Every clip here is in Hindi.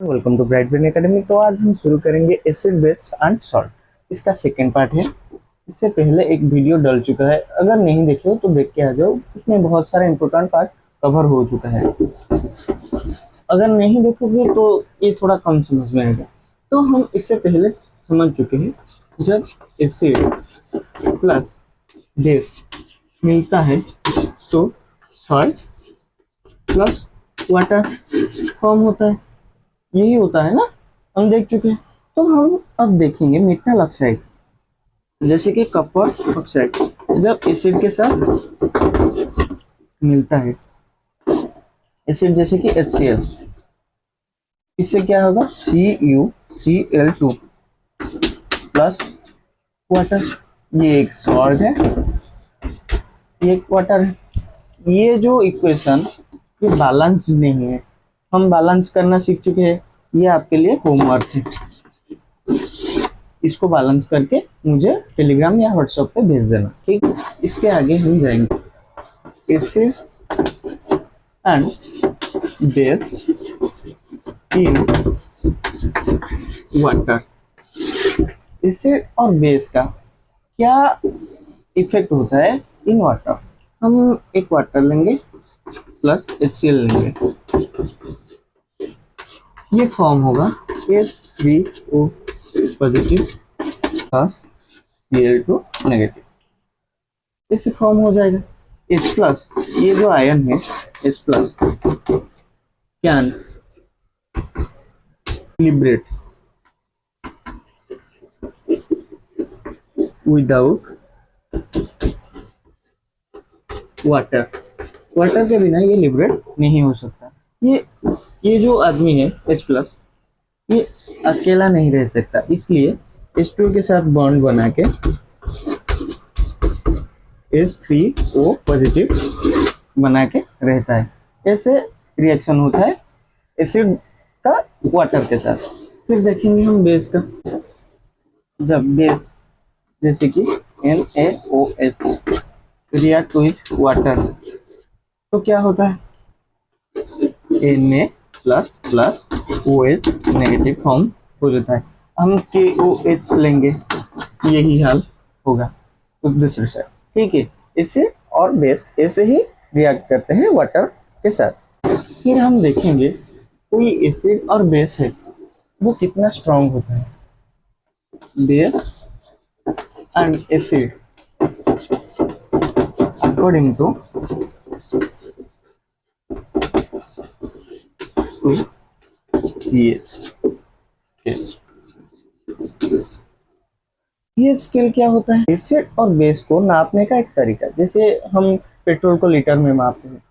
Welcome to bright brain academy. तो आज हम शुरू करेंगे एसिड बेस एंड सॉल्ट। इसका सेकेंड पार्ट है। इससे पहले एक वीडियो डल चुका है, अगर नहीं देखे हो तो देख के आ जाओ, उसमें बहुत सारा इंपॉर्टेंट पार्ट कवर हो चुका है। अगर नहीं देखोगे तो ये थोड़ा कम समझ में आएगा। तो हम इससे पहले समझ चुके हैं, जब एसिड प्लस बेस मिलता है तो सॉल्ट प्लस वाटर फॉर्म होता है। यही होता है ना, हम देख चुके हैं। तो हम अब देखेंगे मेटल ऑक्साइड, जैसे कि कॉपर ऑक्साइड जब एसिड के साथ मिलता है। एसिड जैसे कि HCl, इससे क्या होगा CuCl2 प्लस वाटर। ये एक सॉल्ट है, ये एक वाटर है। ये जो इक्वेशन ये बैलेंस नहीं है, हम बैलेंस करना सीख चुके हैं। ये आपके लिए होमवर्क है, इसको बैलेंस करके मुझे टेलीग्राम या व्हाट्सएप पे भेज देना, ठीक। इसके आगे हम जाएंगे acid and base in water. Acid और बेस का क्या इफेक्ट होता है इन वाटर। हम एक वाटर लेंगे प्लस HCl लेंगे, ये फॉर्म होगा H3O positive plus Cl2 negative. ऐसे फॉर्म हो जाएगा H प्लस। ये जो आयन है H plus can liberate without water. Water के बिना ये लिबरेट नहीं हो सकता। ये जो आदमी है H प्लस, ये अकेला नहीं रह सकता, इसलिए H2 के साथ बॉन्ड बना के H3O पॉजिटिव बना के रहता है। ऐसे रिएक्शन होता है एसिड का वाटर के साथ। फिर देखेंगे हम बेस का। जब बेस जैसे कि NaOH रिएक्ट विथ वाटर तो क्या होता है, Na plus plus OH negative form हो जाता है। हम KOH लेंगे, यही हाल होगा दूसरे साइड, ठीक है। इससे और बेस ऐसे ही रिएक्ट करते हैं वाटर के साथ। फिर हम देखेंगे कोई एसिड और बेस है वो कितना स्ट्रॉन्ग होता है। Base and acid according to ये स्केल क्या होता है, एसिड और बेस को नापने का एक तरीका। जैसे हम पेट्रोल को लीटर में मापते हैं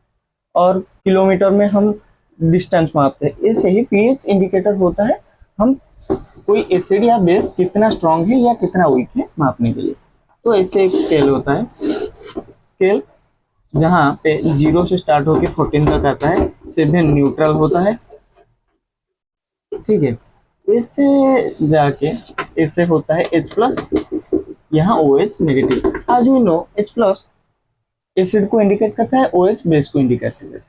और किलोमीटर में हम डिस्टेंस मापते हैं, ऐसे ही पीएच इंडिकेटर होता है। हम कोई एसिड या बेस कितना स्ट्रांग है या कितना वीक है मापने के लिए। तो ऐसे एक स्केल होता है, स्केल जहाँ पे 0 से स्टार्ट होके 14 तक आता है। 7 न्यूट्रल होता है, ठीक है। इससे जाके इससे होता है H प्लस, यहाँ OH नेगेटिव। आज we know H plus acid को इंडिकेट करता है, OH बेस को इंडिकेट करता है।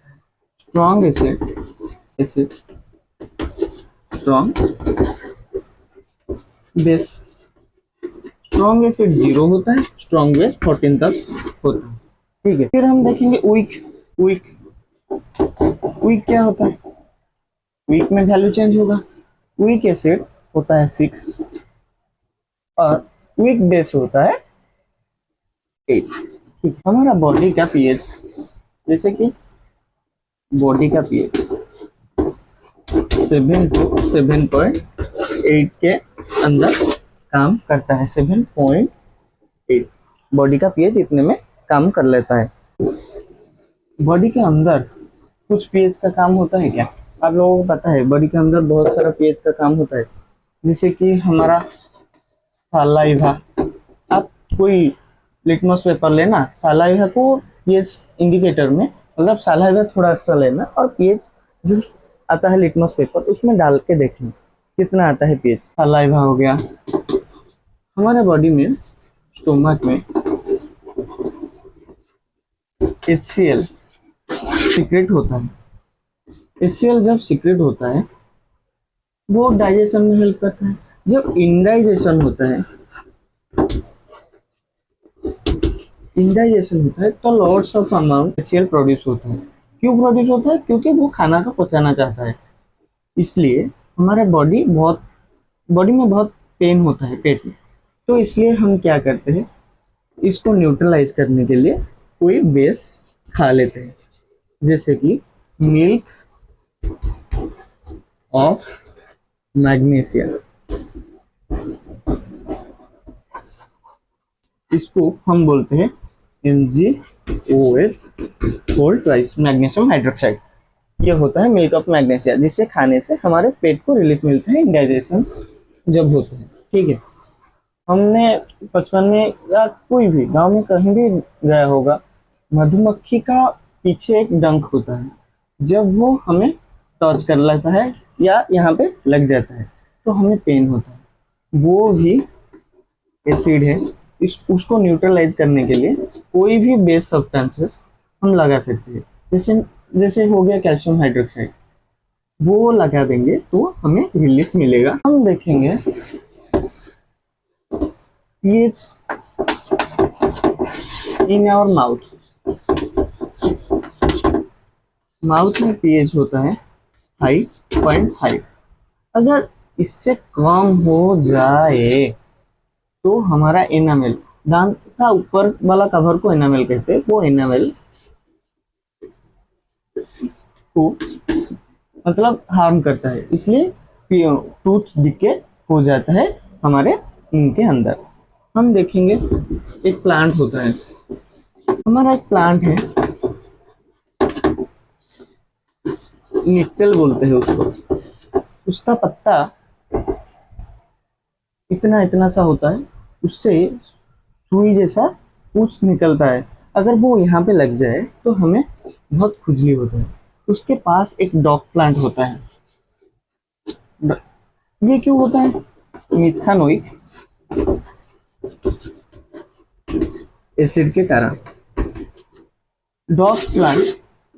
Strong acid strong base. Strong acid 0 होता है, स्ट्रॉन्ग बेस 14 तक होता है, ठीक है। फिर हम देखेंगे वीक क्या होता है। वीक में वैल्यू चेंज होगा। वीक एसिड होता है 6 और वीक बेस होता है 8, ठीक। हमारा बॉडी का पीएच, जैसे कि बॉडी का पीएच 7 to 7.8 के अंदर काम करता है। 7.8 बॉडी का पीएच इतने में काम कर लेता है। बॉडी के अंदर कुछ पीएच का काम होता है क्या आप लोगों को पता है? बॉडी के अंदर बहुत सारा पीएच का काम होता है, जैसे कि हमारा सालाइवा। आप कोई लिटमस पेपर लेना, सालाइवा को पीएच इंडिकेटर में, मतलब सालाइवा थोड़ा सा लेना और पीएच जो आता है लिटमस पेपर उसमें डाल के देखना कितना आता है पीएच। सालाइवा हो गया। हमारे बॉडी में स्टोमक में HCl सीक्रेट होता है। HCl जब सीक्रेट होता है वो डाइजेशन में हेल्प करता है। जब इंडाइजेशन होता है, इंडाइजेशन होता है तो lots of amount HCl produce होता है। क्यों प्रोड्यूस होता है? क्योंकि वो खाना को पचाना चाहता है, इसलिए हमारे बॉडी में बहुत पेन होता है पेट में। तो इसलिए हम क्या करते हैं, इसको न्यूट्रलाइज करने के लिए कोई बेस खा लेते हैं, जैसे कि मिल्क ऑफ मैग्नीशिया। इसको हम बोलते हैं MgOH whole twice magnesium hydroxide. ये होता है मिल्क ऑफ मैग्नीशिया, जिससे खाने से हमारे पेट को रिलीफ मिलता है इंडाइजेशन जब होता है। ठीक है, हमने बचपन में या कोई भी गांव में कहीं भी गया होगा, मधुमक्खी का पीछे एक डंक होता है। जब वो हमें टच कर लेता है या यहाँ पे लग जाता है तो हमें पेन होता है। वो भी एसिड है। उसको न्यूट्रलाइज करने के लिए कोई भी बेस सब्सटेंसेस हम लगा सकते हैं, जैसे हो गया कैल्शियम हाइड्रोक्साइड, वो लगा देंगे तो हमें रिलीफ मिलेगा। हम देखेंगे pH इन आवर माउथ में pH होता है 5.5। अगर इससे कम हो जाए तो हमारा एनामेल, दांत का ऊपर वाला कवर को एनामेल कहते हैं, वो एनामेल को मतलब हार्म करता है, इसलिए टूथ डिके हो जाता है हमारे मुंह के अंदर। हम देखेंगे एक प्लांट होता है, हमारा एक प्लांट है, निक्टेल बोलते हैं उसको। उसका पत्ता इतना सा होता है, उससे सुई जैसा कुछ निकलता है। अगर वो यहाँ पे लग जाए तो हमें बहुत खुजली होता है। उसके पास एक डॉग प्लांट होता है। ये क्यों होता है? मिथानोइक एसिड के कारण। डॉग प्लांट,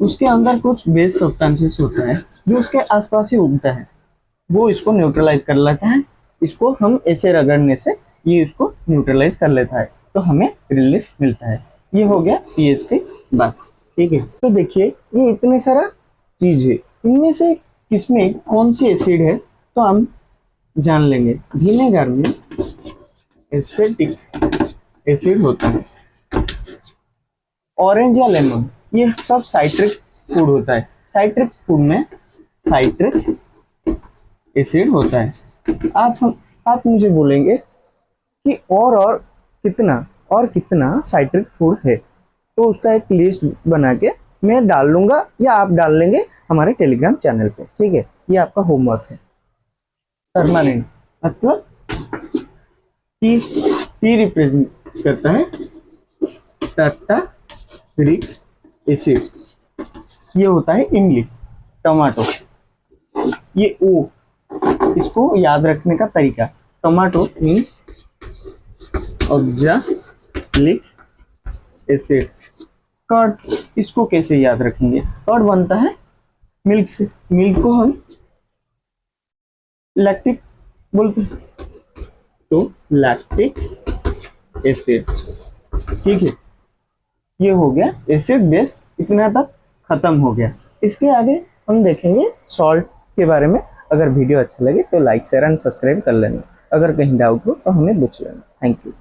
उसके अंदर कुछ बेस सब्सटेंसेस होता है जो उसके आसपास ही उगता है, वो इसको न्यूट्रलाइज कर लेता है। इसको हम ऐसे रगड़ने से ये इसको न्यूट्रलाइज कर लेता है, तो हमें रिलीफ मिलता है। ये हो गया pH की बात। ठीक है, तो देखिए ये इतने सारा चीज है, इनमें से किसमें कौन सी एसिड है तो हम जान लेंगे। विनेगर में एसिटिक एसिड होता है, ऑरेंज या लेमन ये सब साइट्रिक फूड होता है। साइट्रिक फूड में साइट्रिक एसिड होता है। आप मुझे बोलेंगे कि और कितना साइट्रिक फूड है, तो उसका एक लिस्ट बना के मैं डाल लूंगा या आप डाल लेंगे हमारे टेलीग्राम चैनल पे। ठीक है, ये आपका होमवर्क है। परमानेंट मतलब टी रिप्रेजेंट करता है टार्टारिक एसिड, ये होता है इमली, टमाटो। ये ओ, इसको याद रखने का तरीका, tomato means oxalic acid. Curd, इसको कैसे याद रखेंगे? कर्ड बनता है मिल्क से, मिल्क को हम लैक्टिक बोलते हैं, तो लैक्टिक एसिड। ठीक है, ये हो गया एसिड बेस, इतना तक खत्म हो गया। इसके आगे हम देखेंगे सॉल्ट के बारे में। अगर वीडियो अच्छा लगे तो लाइक शेयर एंड सब्सक्राइब कर लेना। अगर कहीं डाउट हो तो हमें पूछ लेना। Thank you.